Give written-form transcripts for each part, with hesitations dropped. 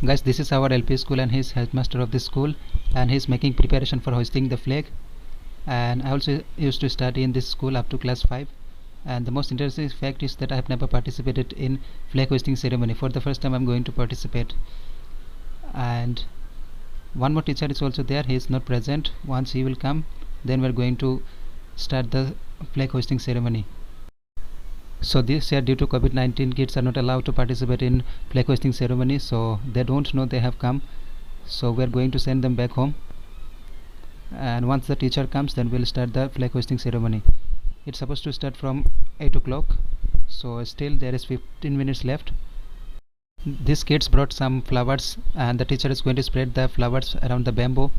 Guys, this is our LP school and he's headmaster of this school, and he's making preparation for hoisting the flag. And I also used to study in this school up to class 5. And the most interesting fact is that I have never participated in flag hoisting ceremony. For the first time I'm going to participate. And one more teacher is also there. He is not present. Once he will come, then we're going to start the flag hoisting ceremony. So this year, due to COVID-19, kids are not allowed to participate in flag hoisting ceremony, so they don't know they have come. So we're going to send them back home, and once the teacher comes, then we'll start the flag hoisting ceremony. It's supposed to start from 8 o'clock, so still there is 15 minutes left. These kids brought some flowers, and the teacher is going to spread the flowers around the bamboo.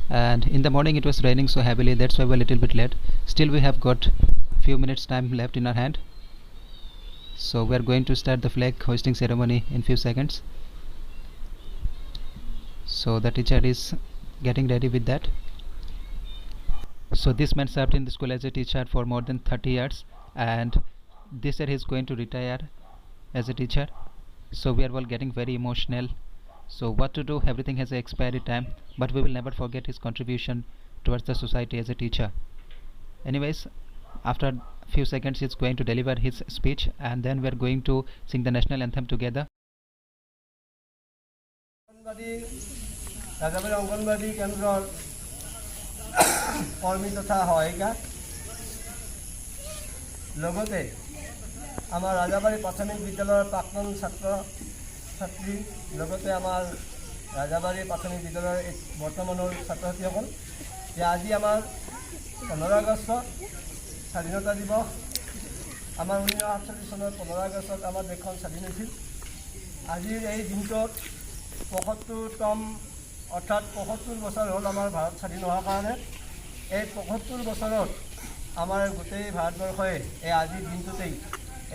And in the morning it was raining so heavily, that's why we're a little bit late. Still we have got few minutes time left in our hand, so we are going to start the flag hoisting ceremony in few seconds. So the teacher is getting ready with that. So this man served in the school as a teacher for more than 30 years, and this year he is going to retire as a teacher. So we are all getting very emotional. So what to do, everything has an expiry time, but we will never forget his contribution towards the society as a teacher. Anyways, after few seconds he's going to deliver his speech, and then we're going to sing the national anthem together. Rajabari anganwadi কেন্দ্ৰৰ কৰ্মী তথা সহায়িকা, লগতে আমাৰ ৰাজাবাৰী প্ৰাথমিক বিদ্যালয়ৰ প্ৰাক্তন ছাত্ৰ ছাত্ৰী, লগতে আমাৰ ৰাজাবাৰী প্ৰাথমিক বিদ্যালয়ৰ বৰ্তমানৰ ছাত্ৰ ছাত্ৰীসকল, যে আজি আমাৰ 15 আগষ্ট স্বাধীনতা দিৱস। আমাৰ 1947 চনৰ 15 আগষ্টত আমাৰ দেশখন স্বাধীন হৈছিল। আজিৰ এই দিনটোত 75তম অৰ্থাৎ 75 বছৰ হ'ল আমাৰ ভাৰত স্বাধীন হোৱাৰ কাৰণে। এই 75 বছৰত আমাৰ গোটেই ভাৰতবৰ্ষই এই আজিৰ দিনটোতেই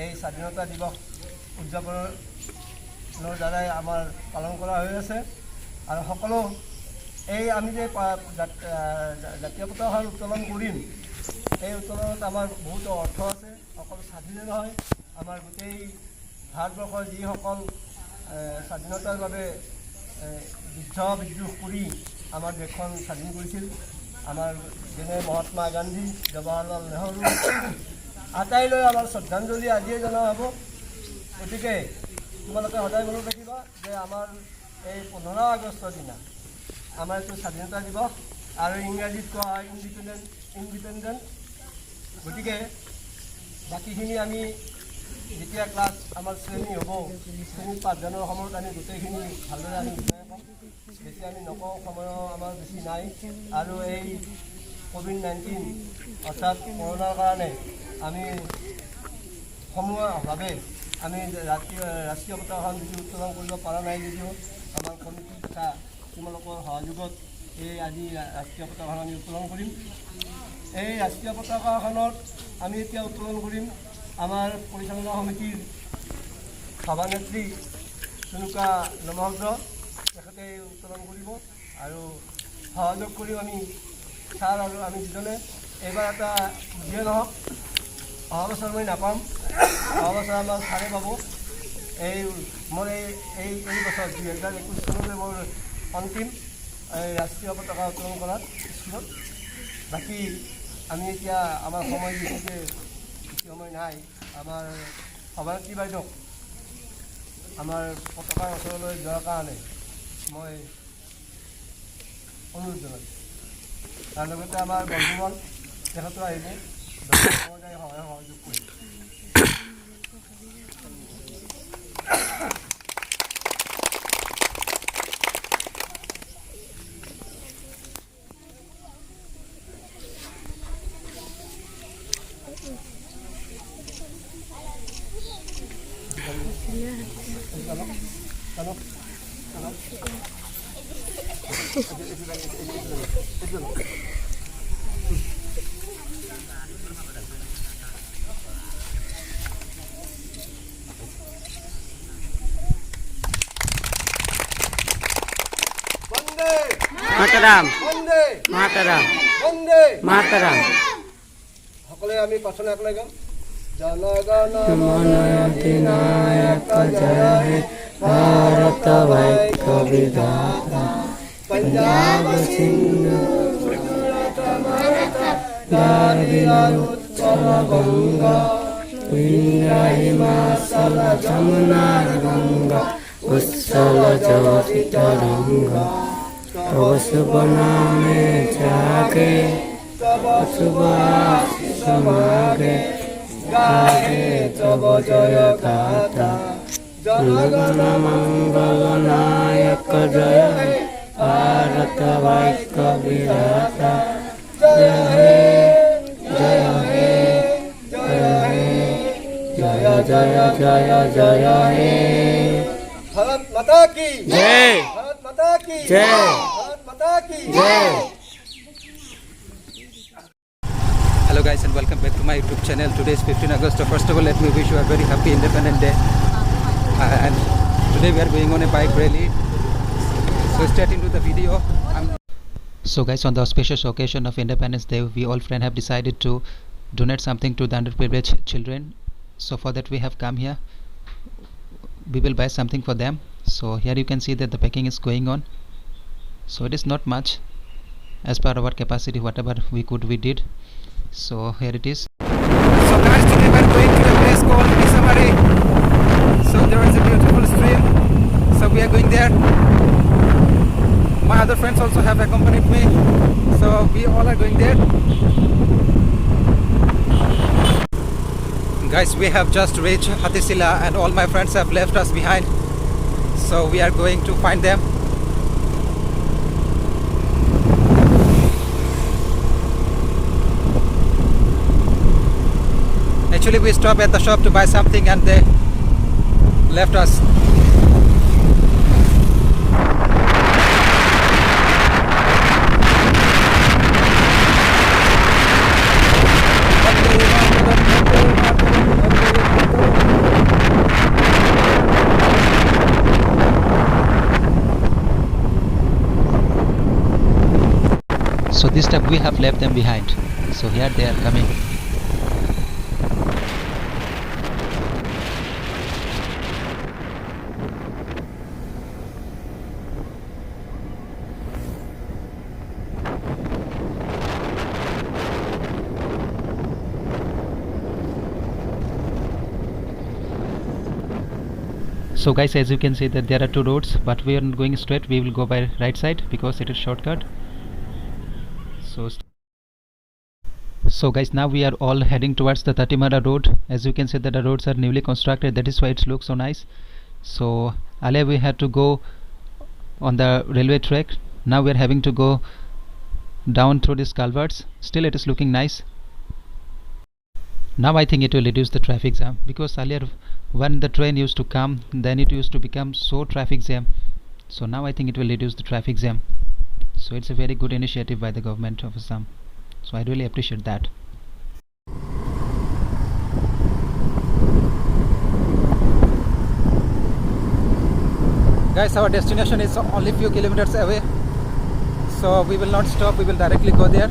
এই স্বাধীনতা দিৱস উদযাপনৰ দ্বাৰাই আমাৰ পালন কৰা হৈ আছে। আৰু সকলো এই আমি যে জাতীয় পতাকাখন উত্তোলন কৰিম, এই উত্তোলনত আমাৰ বহুত অৰ্থ আছে। অকল স্বাধীনে নহয়, আমাৰ গোটেই ভাৰতবৰ্ষৰ যিসকল স্বাধীনতাৰ বাবে যুদ্ধ বিদ্ৰোহ কৰি আমাৰ দেশখন স্বাধীন কৰিছিল, আমাৰ যেনে মহাত্মা গান্ধী, জৱাহৰলাল নেহৰু, আটাইলৈ আমাৰ শ্ৰদ্ধাঞ্জলি আজিয়ে জনোৱা হ'ব। গতিকে তোমালোকে সদায় মনত ৰাখিবা যে আমাৰ এই 15 আগষ্টৰ দিনা আমাৰ এইটো স্বাধীনতা দিৱস, আৰু ইংৰাজীত কোৱা হয় ইণ্ডিপেণ্ডেণ্ট। গতিকে বাকীখিনি আমি যেতিয়া ক্লাছ আমাৰ শ্ৰেণী হ'ব, শ্ৰেণীত পাঠদানৰ সময়ত আমি গোটেইখিনি ভালদৰে আমি বুজাই পাম। বেছি আমি নকওঁ, সময় আমাৰ বেছি নাই। আৰু এই COVID-19 অৰ্থাৎ কৰোণাৰ কাৰণে আমি সময়ৰ অভাৱে আমি ৰাষ্ট্ৰীয় পতাকাখন যদি উত্তোলন কৰিব পৰা নাই যদিও আমাৰ কমিটি তথা তোমালোকৰ সহযোগত এই আজি ৰাষ্ট্ৰীয় পতাকাখন আমি উত্তোলন কৰিম। এই ৰাষ্ট্ৰীয় পতাকাখনত আমি এতিয়া উত্তোলন কৰিম আমাৰ পৰিচালনা সমিতিৰ সভানেত্ৰী চুনুকা নমহদ্ৰ, তেখেতে উত্তোলন কৰিব। আৰু সহযোগ কৰিও আমি ছাৰ আৰু আমি দুজনে এইবাৰ এটা যিয়ে নহওক, অহা বছৰ মই নাপাম, অহা বছৰ আমাৰ ছাৰে পাব। মোৰ এই বছৰ 2021 চনলৈ মোৰ অন্তিম ৰাষ্ট্ৰীয় পতাকা উত্তোলন কৰাত স্কুলত। বাকী আমি এতিয়া আমাৰ সময় বেছিকৈ বেছি সময় নাই। আমাৰ সভানেত্ৰী বাইদেউক আমাৰ পতাকাৰ ওচৰলৈ যোৱাৰ কাৰণে মই অনুৰোধ জনাইছোঁ। তাৰ লগতে আমাৰ বন্ধুগণ তেখেতো আহিব, সহযোগ কৰিম। মাতারাম মাতারাম মাতারাম সকলে আমি প্ৰাৰ্থনা একেলগে গাম। জনগণ মন অধিনায়ক জয় হে ভাৰত ভাগ্য विधाता पंजाब सिंधु द्राविड़ उत्कल गंगा इंद्र हिमाचल जमुना गंगा उत्सल जलधि तरंगा तव शुभ नामे जागे तव शुभ आशीष मागे गाहे तव जय गाथा जनगण मंगल नायक जय हे भारत भाग्य विधाता जय हे जय हे जय हे जय जय जय जय हे भारत माता की जय भारत माता की जय भारत माता की जय Hello guys and welcome back to my YouTube channel. Today is 15 August. So first of all, let me wish you a very happy Independence Day. And today we are going on a bike rally. So straight into the video. So guys, on the auspicious occasion of Independence Day, we all friends have decided to donate something to the underprivileged children. So for that we have come here. We will buy something for them. So here you can see that the packing is going on. So it is not much, as per our capacity, whatever we could we did. So here it is. So guys, today we are going to a place called Misamari. So there is a beautiful stream. So we are going there. My other friends also have accompanied me. So we all are going there. Guys, we have just reached Hathisila and all my friends have left us behind. So we are going to find them. Actually, we stopped at the shop to buy something and they left us. So this time we have left them behind. So here they are coming. So guys, as you can see that there are two roads, but we are not going straight. We will go by right side because it is shortcut. So guys, now we are all heading towards the Tatimara road. As you can see that the roads are newly constructed, that is why it looks so nice. So earlier we had to go on the railway track. Now we are having to go down through these culverts. Still it is looking nice. Now I think it will reduce the traffic jam, because earlier when the train used to come, then it used to become so traffic jam. So now I think it will reduce the traffic jam. So it's a very good initiative by the government of Assam. So I really appreciate that. Guys, our destination is only few kilometers away. So we will not stop, we will directly go there.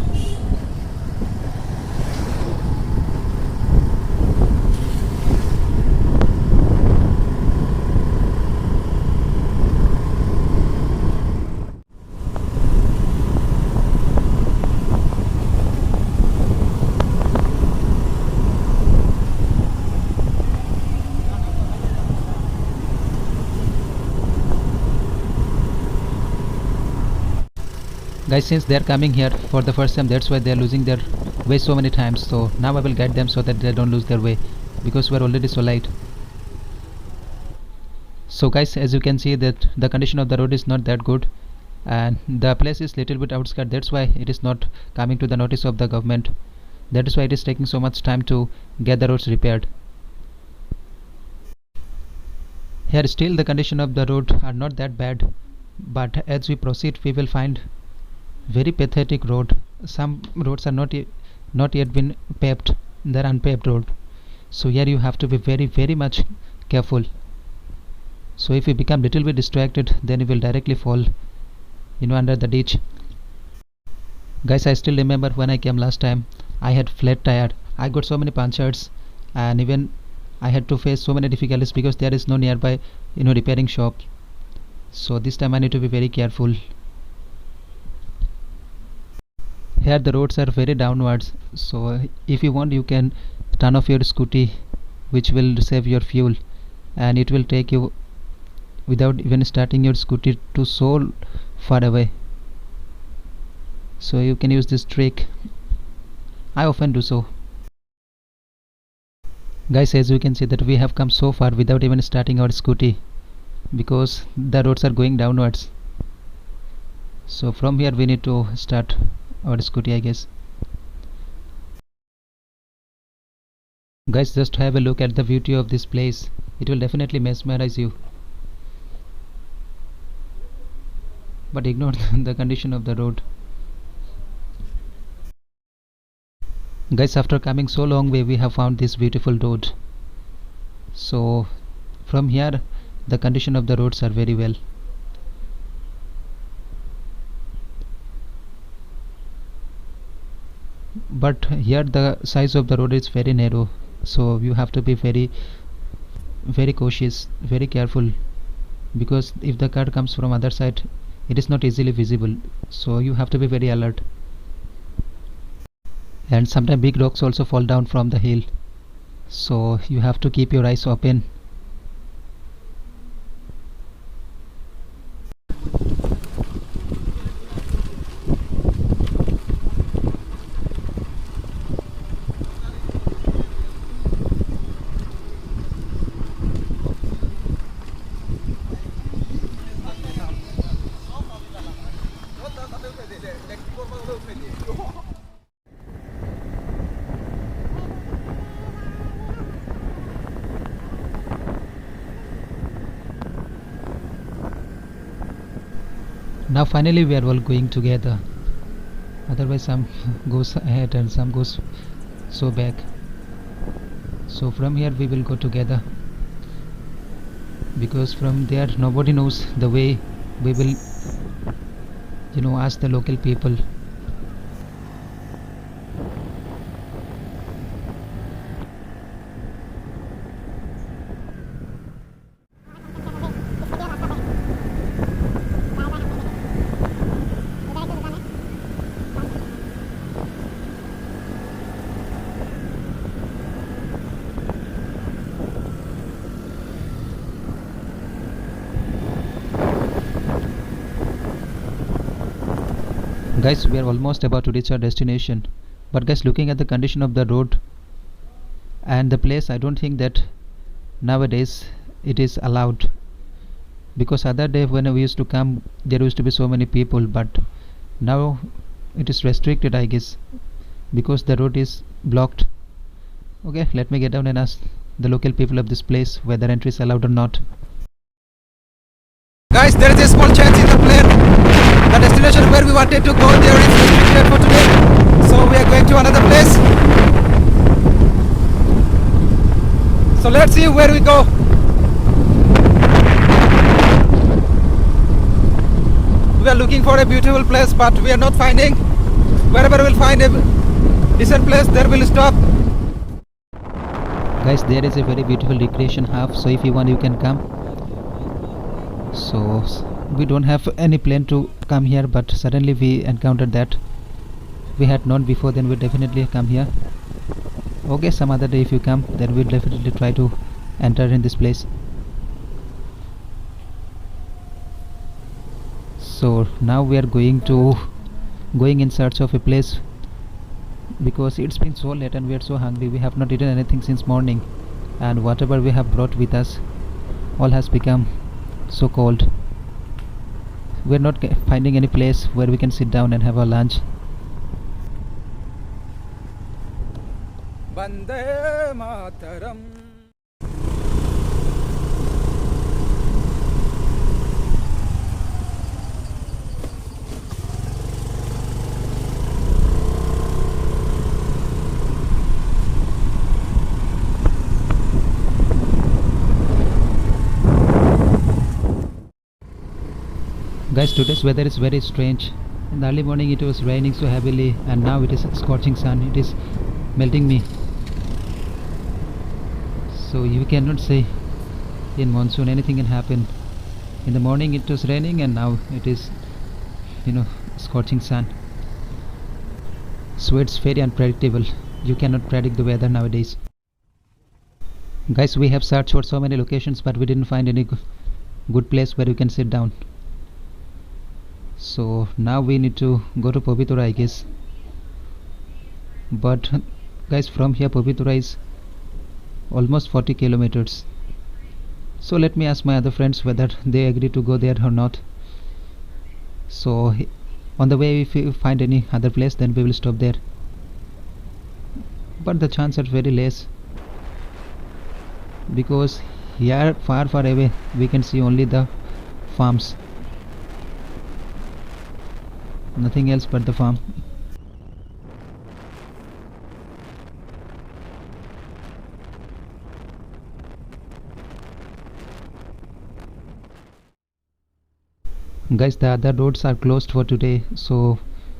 Guys, since they are coming here for the first time, that's why they are losing their way so many times. So now I will guide them so that they don't lose their way, because we are already so light. So guys, as you can see that the condition of the road is not that good, and the place is little bit outskirt. That's why it is not coming to the notice of the government. That is why it is taking so much time to get the roads repaired. Here still the condition of the road are not that bad, but as we proceed we will find very pathetic road. Some roads are not yet been paved. They're unpaved road. So here you have to be very much careful. So if you become little bit distracted, then you will directly fall under the ditch. Guys, I still remember when I came last time, I had flat tire. I got so many punctures, and even I had to face so many difficulties because there is no nearby repairing shop. so this time I need to be very careful. Here the roads are very downwards, so if you want you can turn off your scooty, which will save your fuel, and it will take you without even starting your scooty to so far away. So you can use this trick. I often do so. Guys, as you can see that we have come so far without even starting our scooty, because the roads are going downwards. So from here we need to start our scooty, I guess. Guys, just have a look at the beauty of this place. It will definitely mesmerize you. But ignore the condition of the road. Guys, after coming so long way, we have found this beautiful road. So from here the condition of the roads are very well. But here the size of the road is very narrow, so you have to be very cautious, very careful, because if the car comes from other side, it is not easily visible, so you have to be very alert. And sometimes big rocks also fall down from the hill, so you have to keep your eyes open. Now finally we are all going together, otherwise some goes ahead and some goes so back. So from here we will go together, because from there nobody knows the way. We will ask the local people. Guys, we are almost about to reach our destination, but guys, looking at the condition of the road and the place, I don't think that nowadays it is allowed, because other day when we used to come there used to be so many people, but now it is restricted, I guess, because the road is blocked. Okay, let me get down and ask the local people of this place whether entry is allowed or not. Guys, there is a small change in the plan. The destination where we wanted to go there is restricted for today. So we are going to another place. So let's see where we go. We are looking for a beautiful place, but we are not finding. Wherever we'll find a decent place, there we'll stop. Guys, there is a very beautiful recreation hub, so if you want you can come. So we don't have any plan to come here, but suddenly we encountered that. We had known before, then we'll definitely come here. Okay, some other day if you come, then we'll definitely try to enter in this place. So now we are going in search of a place, because it's been so late and we are so hungry. We have not eaten anything since morning, and whatever we have brought with us all has become so cold. We are not finding any place where we can sit down and have our lunch. Vande Mataram. Guys, today's weather is very strange. In the early morning it was raining so heavily, and now it is scorching sun. It is melting me. So you cannot say in monsoon anything can happen. In the morning it was raining and now it is, scorching sun. So it's very unpredictable. You cannot predict the weather nowadays. Guys, we have searched for so many locations but we didn't find any good place where you can sit down. So now we need to go to Pabitra, I guess. But guys, from here Pabitra is almost 40 kilometers. So let me ask my other friends whether they agree to go there or not. So on the way, if we find any other place, then we will stop there. But the chance are very less, because here far away we can see only the farms, nothing else but the farm. Guys, the other roads are closed for today, so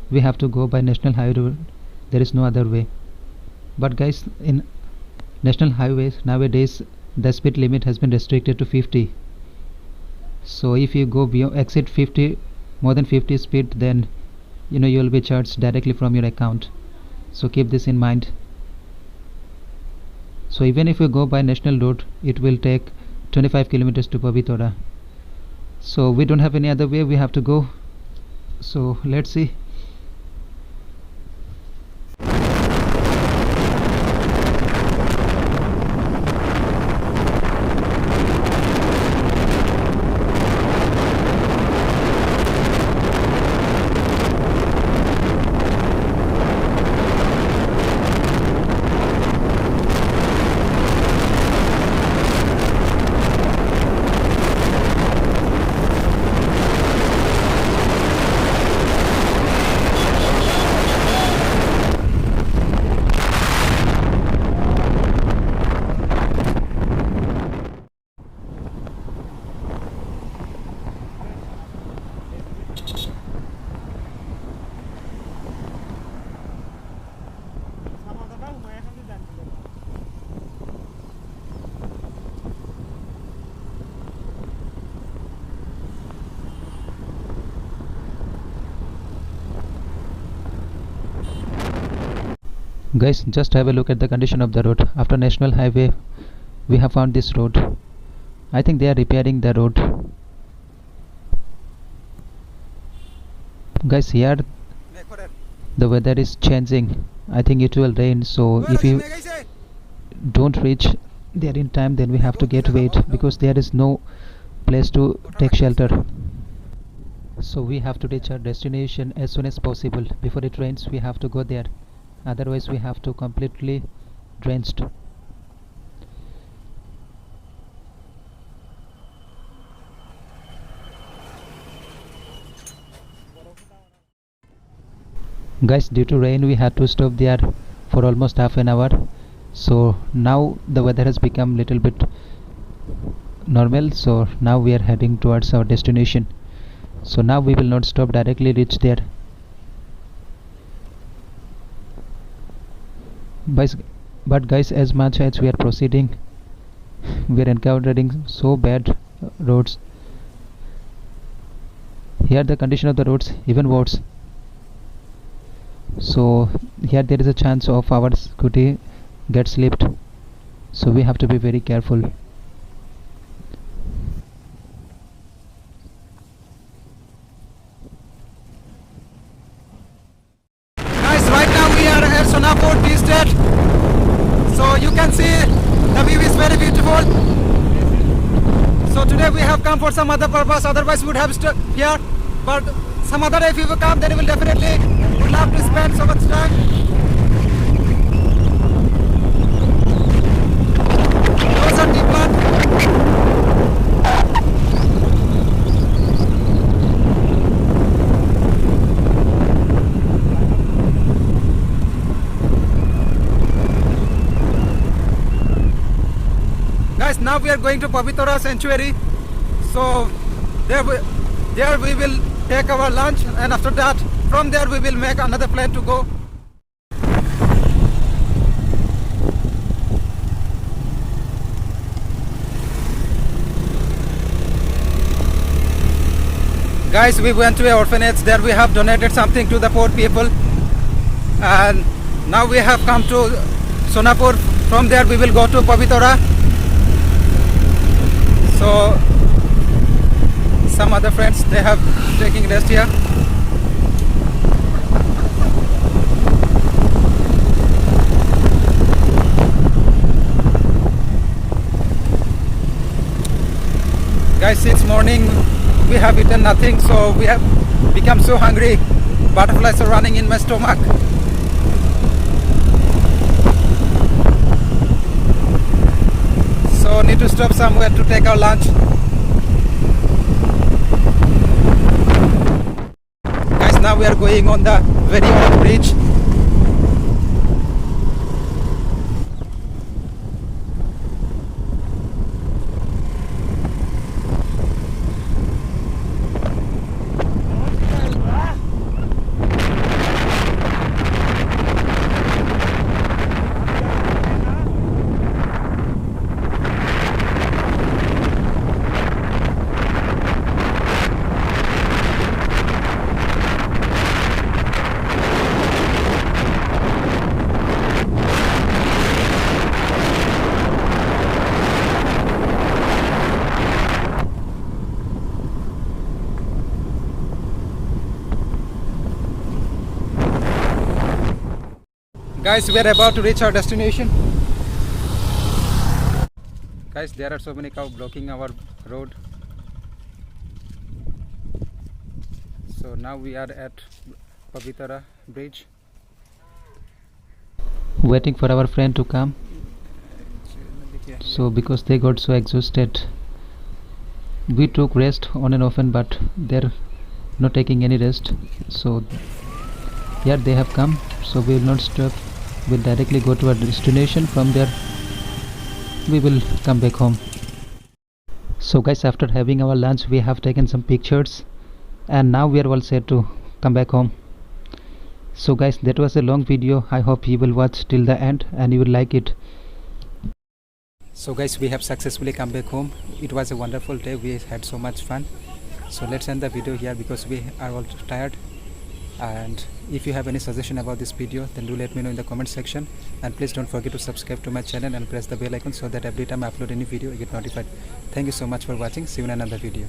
we have to go by national highway road. There is no other way. But guys, in national highways nowadays the speed limit has been restricted to 50. So if you go beyond, exceed 50, more than 50 speed, then you will be charged directly from your account. So keep this in mind. So even if you go by national road, it will take 25 kilometers to Pabitra. So we don't have any other way, we have to go. So let's see. Guys, just have a look at the condition of the road. After national highway we have found this road. I think they are repairing the road. Guys, here the weather is changing. I think it will rain, so if you don't reach there in time, then we have to get wait, because there is no place to take shelter. So we have to reach our destination as soon as possible. Before it rains we have to go there, otherwise we have to completely drenched. Guys, due to rain we had to stop there for almost half an hour. So now the weather has become little bit normal, so now we are heading towards our destination. So now we will not stop, directly reach there. But guys, as much as we are proceeding, we are encountering so bad roads. Here the condition of the roads even worse. So here there is a chance of our scooty get slipped, so we have to be very careful. Guys, right now we are at Sonapur Tea Estate. So you can see the view is very beautiful. So today we have come for some other purpose, otherwise we would have stuck here. But some other day if you will come, then we will definitely would love to spend so much time. Those are deep one. Guys, now we are going to Pabitra Sanctuary. So there we will take our lunch, and after that from there we will make another plan to go. Guys, we went to an orphanage. There we have donated something to the poor people. And now we have come to Sonapur. From there we will go to Pavitra. So some other friends, they have taking rest here. Guys, since morning we have eaten nothing, so we have become so hungry. Butterflies are running in my stomach. So need to stop somewhere to take our lunch. Guys, now we are going on the very old bridge. Guys, we are about to reach our destination. Guys, there are so many cows blocking our road. So now we are at Pavitra bridge. Waiting for our friend to come. So because they got so exhausted, we took rest on and often, but they're not taking any rest. So here they have come, so we will not stop. We'll directly go to our destination. From there we will come back home. So guys, after having our lunch, we have taken some pictures and now we are all set to come back home. So guys, that was a long video. I hope you will watch till the end and you will like it. So guys, we have successfully come back home. It was a wonderful day. We had so much fun. So let's end the video here because we are all tired. And if you have any suggestion about this video, then do let me know in the comment section. And please don't forget to subscribe to my channel and press the bell icon so that every time I upload any video you get notified. Thank you so much for watching. See you in another video.